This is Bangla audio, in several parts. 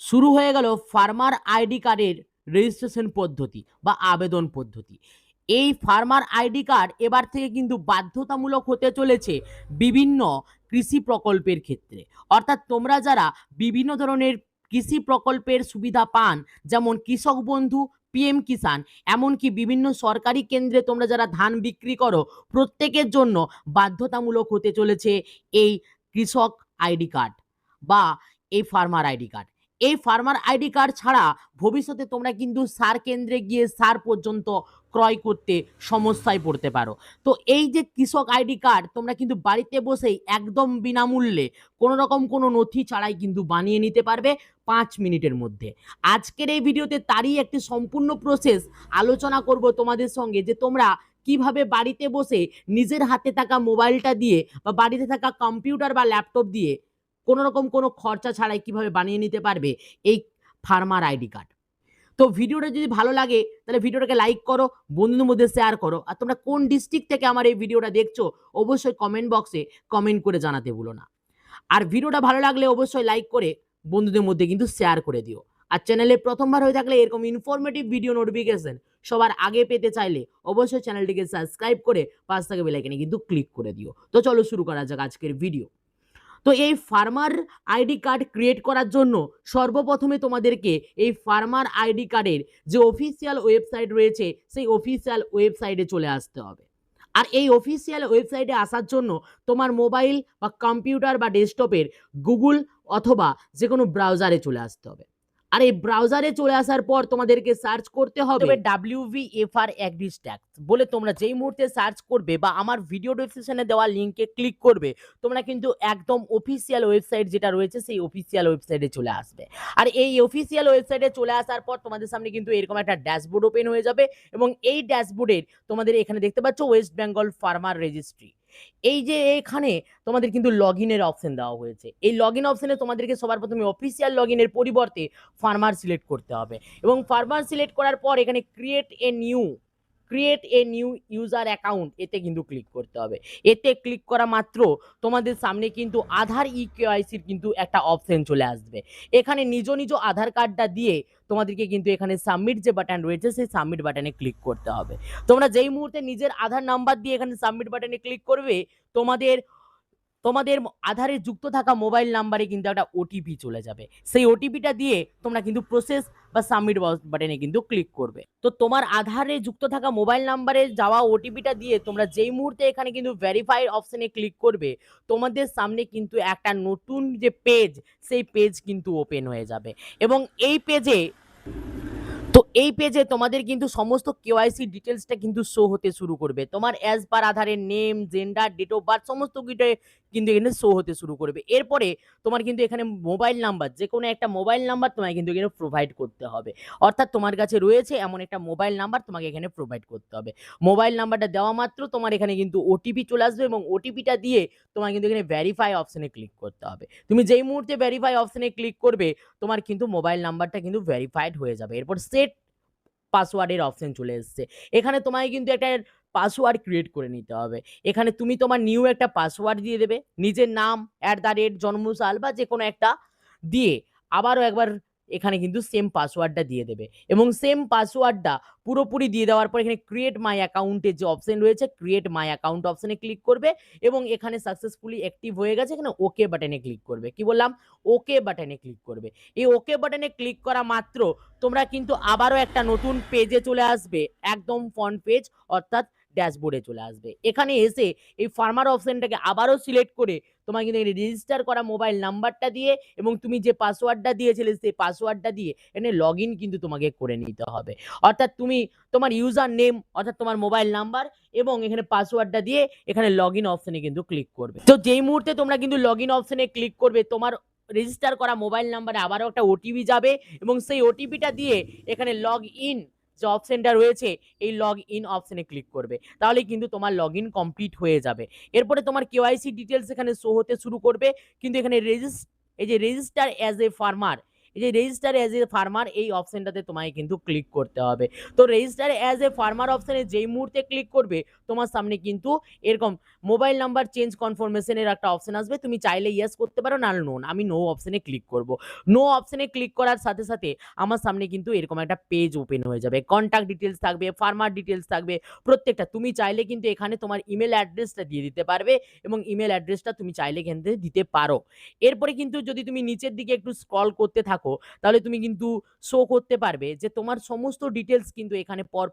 শুরু হয়ে গেল ফার্মার আইডি কার্ডের রেজিস্ট্রেশন পদ্ধতি বা আবেদন পদ্ধতি। এই ফার্মার আইডি কার্ড এবার থেকে কিন্তু বাধ্যতামূলক হতে চলেছে বিভিন্ন কৃষি প্রকল্পের ক্ষেত্রে। অর্থাৎ তোমরা যারা বিভিন্ন ধরনের কৃষি প্রকল্পের সুবিধা পান, যেমন কৃষক বন্ধু, পিএম কিষাণ, এমনকি বিভিন্ন সরকারি কেন্দ্রে তোমরা যারা ধান বিক্রি করো, প্রত্যেকের জন্য বাধ্যতামূলক হতে চলেছে এই কৃষক আইডি কার্ড বা এই ফার্মার আইডি কার্ড। এই ফার্মার আইডি কার্ড ছাড়া ভবিষ্যতে তোমরা কিন্তু সার কেন্দ্রে গিয়ে সার পর্যন্ত ক্রয় করতে সমস্যায় পড়তে পারো। তো এই যে কৃষক আইডি কার্ড তোমরা কিন্তু বাড়িতে বসেই একদম বিনামূল্যে কোনো রকম কোনো নথি ছাড়াই কিন্তু বানিয়ে নিতে পারবে 5 মিনিটের মধ্যে। আজকের এই ভিডিওতে তারই একটি সম্পূর্ণ প্রসেস আলোচনা করব তোমাদের সঙ্গে, যে তোমরা কিভাবে বাড়িতে বসে নিজের হাতে থাকা মোবাইলটা দিয়ে বা বাড়িতে থাকা কম্পিউটার বা ল্যাপটপ দিয়ে কোনো রকম কোনো খরচা ছাড়াই কিভাবে বানিয়ে নিতে পারবে এই ফার্মার আইডি কার্ড। তো ভিডিওটা যদি ভালো লাগে তাহলে ভিডিওটাকে লাইক করো, বন্ধুদের মধ্যে শেয়ার করো। আর তোমরা কোন ডিস্ট্রিক্ট থেকে আমার এই ভিডিওটা দেখছো অবশ্যই কমেন্ট বক্সে কমেন্ট করে জানাতে ভুলো না। আর ভিডিওটা ভালো লাগলে অবশ্যই লাইক করে বন্ধুদের মধ্যে কিন্তু শেয়ার করে দিও। আর চ্যানেলে প্রথমবার হয়ে থাকলে এরকম ইনফরমেটিভ ভিডিও নোটিফিকেশন সবার আগে পেতে চাইলে অবশ্যই চ্যানেলটিকে সাবস্ক্রাইব করে পাশ থেকে বেল আইকনে কিন্তু ক্লিক করে দিও। তো চলো শুরু করা যাক আজকের ভিডিও। তো এই ফার্মার আইডি কার্ড ক্রিয়েট করার জন্য সর্বপ্রথমে তোমাদেরকে এই ফার্মার আইডি কার্ডের যে অফিসিয়াল ওয়েবসাইট রয়েছে সেই অফিসিয়াল ওয়েবসাইটে চলে আসতে হবে। আর এই অফিসিয়াল ওয়েবসাইটে আসার জন্য তোমার মোবাইল বা কম্পিউটার বা ডেস্কটপের গুগল অথবা যে কোনো ব্রাউজারে চলে আসতে হবে। আর এই ব্রাউজারে চলে আসার পর তোমাদেরকে সার্চ করতে হবে WVFR AgriStax বলে। তোমরা যেই মুহূর্তে সার্চ করবে বা আমার ভিডিও ডেসক্রিপশনে দেওয়া লিঙ্কে ক্লিক করবে, তোমরা কিন্তু একদম অফিসিয়াল ওয়েবসাইট যেটা রয়েছে সেই অফিসিয়াল ওয়েবসাইটে চলে আসবে। আর এই অফিসিয়াল ওয়েবসাইটে চলে আসার পর তোমাদের সামনে কিন্তু এরকম একটা ড্যাশবোর্ড ওপেন হয়ে যাবে, এবং এই ড্যাশবোর্ডের তোমাদের এখানে দেখতে পাচ্ছ ওয়েস্ট বেঙ্গল ফার্মার রেজিস্ট্রি। এই যে এখানে তোমাদের কিন্তু লগ ইনের অপশন দেওয়া হয়েছে। এই লগ ইন অপশনে তোমাদেরকে সবার প্রথমে অফিসিয়াল লগ ইনের পরিবর্তে ফার্মার সিলেক্ট করতে হবে, এবং ফার্মার সিলেক্ট করার পর এখানে create a new user account এতে কিন্তু ক্লিক করতে হবে। এতে ক্লিক করা মাত্র তোমাদের সামনে কিন্তু আধার ইকেওয়াইসির কিন্তু একটা অপশন চলে আসবে। এখানে নিজ নিজ আধার কার্ডটা দিয়ে তোমাদেরকে কিন্তু এখানে সাবমিট যে বাটন রয়েছে সেই সাবমিট বাটনে ক্লিক করতে হবে। তোমরা যেই মুহূর্তে নিজের আধার নাম্বার দিয়ে এখানে সাবমিট বাটনে ক্লিক করবে, তোমাদের তোমাদের আধারে যুক্ত থাকা মোবাইল নাম্বারে কিন্তু একটা ওটিপি চলে যাবে। সেই ওটিপিটা দিয়ে তোমরা কিন্তু প্রসেস বা সাবমিট বাটনে কিন্তু ক্লিক করবে। তো তোমার আধারে যুক্ত থাকা মোবাইল নাম্বারে যাওয়া ওটিপিটা দিয়ে তোমরা যেই মুহূর্তে এখানে কিন্তু ভেরিফাই অপশনে ক্লিক করবে, তোমাদের সামনে কিন্তু একটা নতুন যে পেজ সেই পেজ কিন্তু ওপেন হয়ে যাবে। এবং এই পেজে তোমাদের কিন্তু সমস্ত কেওয়াইসি ডিটেলসটা কিন্তু শো হতে শুরু করবে। তোমার অ্যাজ পার আধারের name, gender, date of birth সমস্ত কিছু কিন্তু এখানে শো হতে শুরু করবে। এরপরে তোমার কিন্তু এখানে মোবাইল নাম্বার, যে কোনো একটা মোবাইল নাম্বার তোমাকে কিন্তু এখানে প্রোভাইড করতে হবে। অর্থাৎ তোমার কাছে রয়েছে এমন একটা মোবাইল নাম্বার তোমাকে এখানে প্রোভাইড করতে হবে। মোবাইল নাম্বারটা দেওয়া মাত্র তোমার এখানে কিন্তু ওটিপি চলে আসবে, এবং ওটিপিটা দিয়ে তোমার কিন্তু এখানে ভেরিফাই অপশনে ক্লিক করতে হবে। তুমি যেই মুহূর্তে ভেরিফাই অপশনে ক্লিক করবে, তোমার কিন্তু মোবাইল নাম্বারটা কিন্তু ভেরিফাইড হয়ে যাবে। এরপর সেট পাসওয়ার্ডের অপশন চলে এসছে। এখানে তোমায় কিন্তু একটা পাসওয়ার্ড ক্রিয়েট করে নিতে হবে। এখানে তুমি তোমার নিউ একটা পাসওয়ার্ড দিয়ে দেবে, নিজের নাম @জন্মসাল বা যে কোনো একটা দিয়ে আবারও একবার এখানে কিন্তু সেম পাসওয়ার্ডটা দিয়ে দেবে, এবং সেম পাসওয়ার্ডটা পুরোপুরি দিয়ে দেওয়ার পর এখানে ক্রিয়েট মাই অ্যাকাউন্টের যে অপশন রয়েছে ক্রিয়েট মাই অ্যাকাউন্ট অপশনে ক্লিক করবে, এবং এখানে সাকসেসফুলি অ্যাক্টিভ হয়ে গেছে, এখানে ওকে বাটনে ক্লিক করবে। কি বললাম? ওকে বাটনে ক্লিক করবে। এই ওকে বাটনে ক্লিক করা মাত্র তোমরা কিন্তু আবারও একটা নতুন পেজে চলে আসবে, একদম ফ্রন্ট পেজ অর্থাৎ ড্যাশবোর্ডে চলে আসবে। এখানে এসে এই ফার্মার অপশনটাকে আবারও সিলেক্ট করে তোমার কিন্তু রেজিস্টার করা মোবাইল নাম্বারটা দিয়ে এবং তুমি যে পাসওয়ার্ডটা দিয়েছিলে সেই পাসওয়ার্ডটা দিয়ে এখানে লগ ইন কিন্তু তোমাকে করে নিতে হবে। অর্থাৎ তুমি তোমার ইউজার নেম অর্থাৎ তোমার মোবাইল নাম্বার এবং এখানে পাসওয়ার্ডটা দিয়ে এখানে লগ ইন অপশনে কিন্তু ক্লিক করবে। তো যেই মুহূর্তে তোমরা কিন্তু লগ ইন অপশনে ক্লিক করবে, তোমার রেজিস্টার করা মোবাইল নাম্বারে আবারও একটা ওটিপি যাবে, এবং সেই ওটিপিটা দিয়ে এখানে লগ ইন যে অপশনটা রয়েছে এই লগ ইন অপশনে ক্লিক করবে। তাহলে কিন্তু তোমার লগ ইন কমপ্লিট হয়ে যাবে। এরপরে তোমার কেওয়াইসি ডিটেলস এখানে শো হতে শুরু করবে, কিন্তু এখানে এই যে রেজিস্টার অ্যাজ এ ফার্মার এই যে রেজিস্টার অ্যাজ এ ফার্মার এই অপশনটাতে তোমায় কিন্তু ক্লিক করতে হবে। তো রেজিস্টার অ্যাজ এ ফার্মার অপশনে যেই মুহূর্তে ক্লিক করবে তোমার সামনে কিন্তু এরকম মোবাইল নাম্বার চেঞ্জ কনফার্মেশনের একটা অপশন আসবে, তুমি চাইলে ইয়েস করতে পারো না নো, আমি নো অপশনে ক্লিক করব। নো অপশনে ক্লিক করার সাথে সাথে আমার সামনে কিন্তু এরকম একটা পেজ ওপেন হয়ে যাবে, কন্ট্যাক্ট ডিটেলস থাকবে, ফার্মার ডিটেলস থাকবে, প্রত্যেকটা তুমি চাইলে কিন্তু এখানে তোমার ইমেল অ্যাড্রেসটা দিয়ে দিতে পারবে এবং ইমেল অ্যাড্রেসটা তুমি চাইলে এখান থেকে দিতে পারো। এরপরে কিন্তু যদি তুমি নিচের দিকে একটু স্ক্রল করতে থাকো তাহলে তুমি কিন্তু শো করতে পারবে যে তোমার সমস্ত ডিটেলস কিন্তু এখানে পর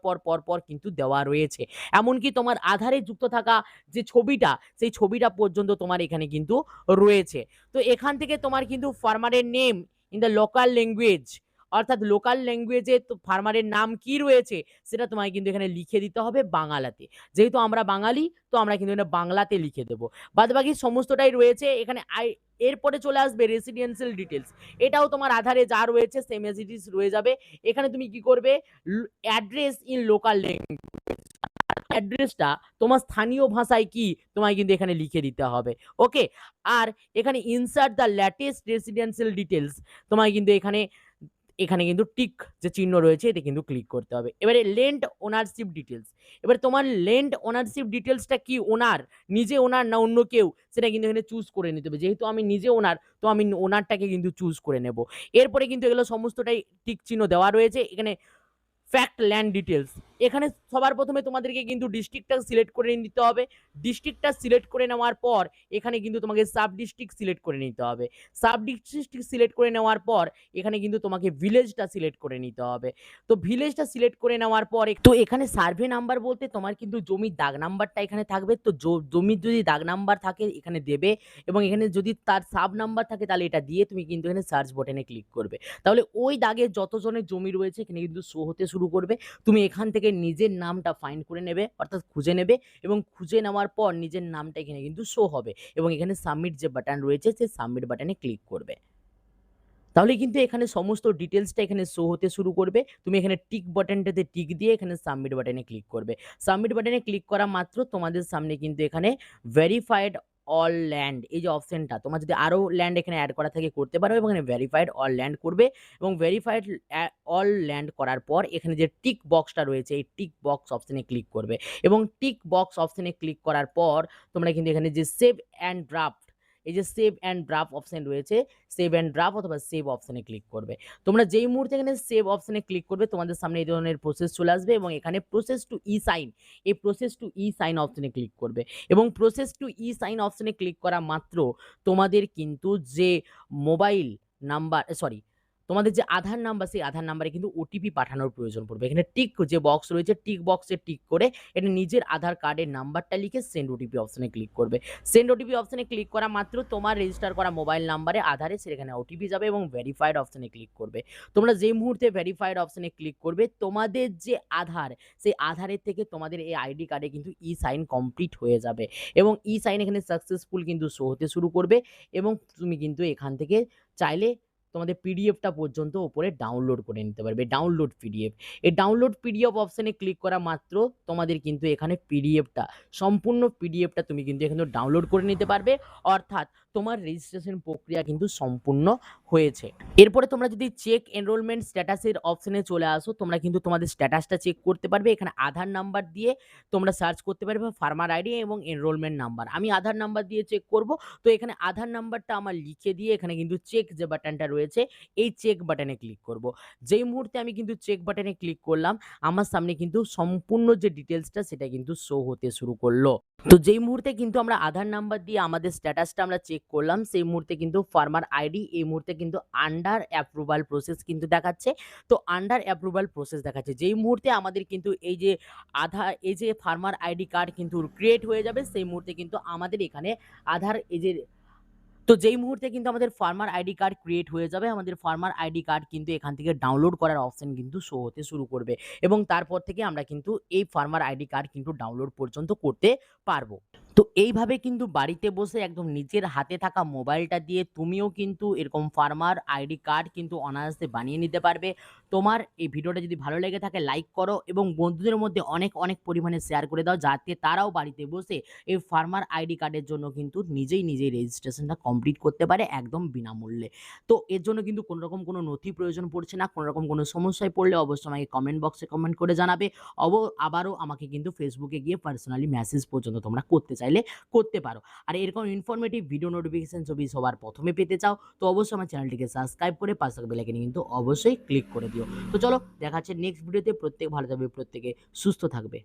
পর কিন্তু দেওয়া রয়েছে। এমনকি তোমার আধারে যুক্ত থাকা যে ছবিটা সেই ছবিটা পর্যন্ত তোমার এখানে কিন্তু রয়েছে। তো এখান থেকে তোমার কিন্তু ফার্মারের name in the local language, অর্থাৎ লোকাল ল্যাঙ্গুয়েজে তো ফার্মারের নাম কি রয়েছে সেটা তোমায় কিন্তু এখানে লিখে দিতে হবে বাংলাতে। যেহেতু আমরা বাঙালি তো আমরা কিন্তু এটা বাংলাতে লিখে দেবো। বাদবাকি সমস্তটাই রয়েছে এখানে। এরপরে চলে আসবে রেসিডেন্সিয়াল ডিটেলস, এটাও তোমার আধারে যা রয়েছে সেম এজ ইট ইজ রয়ে যাবে। এখানে তুমি কি করবে, অ্যাড্রেস ইন লোকাল ল্যাঙ্গুয়েজ, অ্যাড্রেসটা তোমার স্থানীয় ভাষায় কি তোমায় কিন্তু এখানে লিখে দিতে হবে। ওকে, আর এখানে insert the latest residential details তোমায় কিন্তু এখানে এখানে কিন্তু টিক যে চিহ্ন রয়েছে এতে কিন্তু ক্লিক করতে হবে। এবারে ল্যান্ড ওনারশিপ ডিটেলস, এবারে তোমার ল্যান্ড ওনারশিপ ডিটেলসটা কি, ওনার নিজে ওনার না অন্য কেউ সেটা কিন্তু এখানে চুজ করে নিতে হবে। যেহেতু আমি নিজে ওনার তো আমি ওনারটাকে কিন্তু চুজ করে নেব। এরপরে কিন্তু এগুলো সমস্তটাই টিক চিহ্ন দেওয়া রয়েছে। এখানে ফ্যাক্ট ল্যান্ড ডিটেলস, এখানে সবার প্রথমে তোমাদেরকে কিন্তু ডিস্ট্রিক্টটা সিলেক্ট করে নিতে হবে। ডিস্ট্রিক্টটা সিলেক্ট করে নেওয়ার পর এখানে কিন্তু তোমাকে সাব ডিস্ট্রিক্ট সিলেক্ট করে নিতে হবে। সাব ডিস্ট্রিক্ট সিলেক্ট করে নেওয়ার পর এখানে কিন্তু তোমাকে ভিলেজটা সিলেক্ট করে নিতে হবে। তো ভিলেজটা সিলেক্ট করে নেওয়ার পর তো এখানে সার্ভে নাম্বার বলতে তোমার কিন্তু জমির দাগ নাম্বারটা এখানে থাকবে। তো জমির যদি দাগ নাম্বার থাকে এখানে দেবে এবং এখানে যদি তার সাব নাম্বার থাকে তাহলে এটা দিয়ে তুমি কিন্তু এখানে সার্চ বাটনে ক্লিক করবে। তাহলে ওই দাগে যতজনের জমি রয়েছে এখানে কিন্তু শো হতে শুরু করবে। তুমি এখান থেকে নিজের নামটা ফাইন্ড করে নেবে, অর্থাৎ খুঁজে নেবে এবং খুঁজে নেওয়ার পর নিজের নামটা এখানে কিন্তু শো হবে এবং এখানে সাবমিট যে বাটন রয়েছে সেই সাবমিট বাটনে ক্লিক করবে। তাহলে কিন্তু এখানে সমস্ত ডিটেলসটা এখানে শো হতে শুরু করবে। তুমি এখানে টিক বাটনটাতে টিক দিয়ে এখানে সাবমিট বাটনে ক্লিক করবে। সাবমিট বাটনে ক্লিক করা মাত্র তোমাদের সামনে কিন্তু এখানে ভেরিফাইড অল ল্যান্ড এই যে অপশনটা, তোমার যদি আরও ল্যান্ড এখানে অ্যাড করা থাকে করতে পারো এবং এখানে ভেরিফাইড অল ল্যান্ড করবে এবং ভেরিফাইড অল ল্যান্ড করার পর এখানে যে টিক বক্সটা রয়েছে এই টিক বক্স অপশনে ক্লিক করবে এবং টিক বক্স অপশনে ক্লিক করার পর তোমরা কিন্তু এখানে যে সেভ অ্যান্ড ড্রাফট, এই যে সেভ অ্যান্ড ড্রাফট অপশন রয়েছে সেভ অ্যান্ড ড্রাফট অথবা সেভ অপশনে ক্লিক করবে। তোমরা যেই মুহূর্তে এখানে সেভ অপশনে ক্লিক করবে তোমাদের সামনে এই ধরনের প্রসেস চলে আসবে এবং এখানে প্রসেস টু ই সাইন, এই প্রসেস টু ই সাইন অপশনে ক্লিক করবে এবং প্রসেস টু ই সাইন অপশনে ক্লিক করা মাত্র তোমাদের কিন্তু যে মোবাইল নাম্বার তোমাদের যে আধার নাম্বার সেই আধার নাম্বারে কিন্তু ওটিপি পাঠানোর প্রয়োজন পড়বে। এখানে টিক যে বক্স রয়েছে টিক বক্সে টিক করে এটা নিজের আধার কার্ডের নাম্বারটা লিখে সেন্ড ওটিপি অপশনে ক্লিক করবে। সেন্ড ওটিপি অপশনে ক্লিক করা মাত্র তোমার রেজিস্টার করা মোবাইল নাম্বারে আধারে সেখানে ওটিপি যাবে এবং ভেরিফাইড অপশনে ক্লিক করবে। তোমরা যেই মুহূর্তে ভেরিফাইড অপশনে ক্লিক করবে তোমাদের যে আধার সেই আধারের থেকে তোমাদের এই আইডি কার্ডে কিন্তু ই সাইন কমপ্লিট হয়ে যাবে এবং ই সাইন এখানে সাকসেসফুল কিন্তু শো হতে শুরু করবে এবং তুমি কিন্তু এখান থেকে চাইলে তোমাদের পিডিএফটা পর্যন্ত উপরে ডাউনলোড করে নিতে পারবে। ডাউনলোড পিডিএফ, এই ডাউনলোড পিডিএফ অপশনে ক্লিক করা মাত্র তোমাদের কিন্তু এখানে পিডিএফটা সম্পূর্ণ পিডিএফটা তুমি কিন্তু এখানে ডাউনলোড করে নিতে পারবে, অর্থাৎ তোমার রেজিস্ট্রেশন প্রক্রিয়া কিন্তু সম্পূর্ণ হয়েছে। এরপরে তোমরা যদি চেক এনরোলমেন্ট স্ট্যাটাসের অপশনে চলে আসো তোমরা কিন্তু তোমাদের স্ট্যাটাসটা চেক করতে পারবে। এখানে আধার নাম্বার দিয়ে তোমরা সার্চ করতে পারবে ফার্মার আইডি এবং এনরোলমেন্ট নাম্বার। আমি আধার নাম্বার দিয়ে চেক করব, তো এখানে আধার নাম্বারটা আমার লিখে দিয়ে এখানে কিন্তু চেক যে বাটনটা রয়েছে এই চেক বাটনে ক্লিক করব। যেই মুহূর্তে আমি কিন্তু চেক বাটনে ক্লিক করলাম আমার সামনে কিন্তু সম্পূর্ণ যে ডিটেলসটা সেটা কিন্তু শো হতে শুরু করলো। তো যেই মুহূর্তে কিন্তু আমরা আধার নাম্বার দিয়ে আমাদের স্ট্যাটাসটা আমরা চেক করলাম সেই মুহূর্তে কিন্তু ফার্মার আইডি এই মুহূর্তে কিন্তু আন্ডার অ্যাপ্রুভাল প্রসেস কিন্তু দেখাচ্ছে। তো আন্ডার অ্যাপ্রুভাল প্রসেস দেখাচ্ছে যেই মুহূর্তে আমাদের কিন্তু এই যে ফার্মার আইডি কার্ড কিন্তু ক্রিয়েট হয়ে যাবে সেই মুহূর্তে কিন্তু আমাদের এখানে আধার তো যেই মুহূর্তে কিন্তু আমাদের ফার্মার আইডি কার্ড ক্রিয়েট হয়ে যাবে আমাদের ফার্মার আইডি কার্ড কিন্তু এখান থেকে ডাউনলোড করার অপশন কিন্তু শো হতে শুরু করবে এবং তারপর থেকে আমরা কিন্তু এই ফার্মার আইডি কার্ড কিন্তু ডাউনলোড পর্যন্ত করতে পারবো। তো এইভাবে কিন্তু বাড়িতে বসে একদম নিজের হাতে থাকা মোবাইলটা দিয়ে তুমিও কিন্তু এরকম ফার্মার আইডি কার্ড কিন্তু অনায়াসে বানিয়ে নিতে পারবে। তোমার এই ভিডিওটা যদি ভালো লেগে থাকে লাইক করো এবং বন্ধুদের মধ্যে অনেক, অনেক পরিমাণে শেয়ার করে দাও যাতে তারাও বাড়িতে বসে এই ফার্মার আইডি কার্ডের জন্য কিন্তু নিজেই রেজিস্ট্রেশনটা কমপ্লিট করতে পারে একদম বিনামূল্যে। তো এর জন্য কিন্তু কোনোরকম কোনো নথি প্রয়োজন পড়ছে না। কোনোরকম কোনো সমস্যায় পড়লে অবশ্যই আমাকে কমেন্ট বক্সে কমেন্ট করে জানাবে। আবারও আমাকে কিন্তু ফেসবুকে গিয়ে পার্সোনালি মেসেজ পর্যন্ত তোমরা করতে চাইলে করতে পারো। আর এরকম ইনফরমেটিভ ভিডিও নোটিফিকেশন ছবি সবার প্রথমে পেতে চাও তো অবশ্যই আমার চ্যানেলটিকে সাবস্ক্রাইব করে পাশে থাকা বেল আইকনে কিন্তু অবশ্যই ক্লিক করে দিও। তো চলো দেখা হচ্ছে নেক্সট ভিডিওতে। প্রত্যেকে ভালো থাকবে, প্রত্যেকে সুস্থ থাকবে।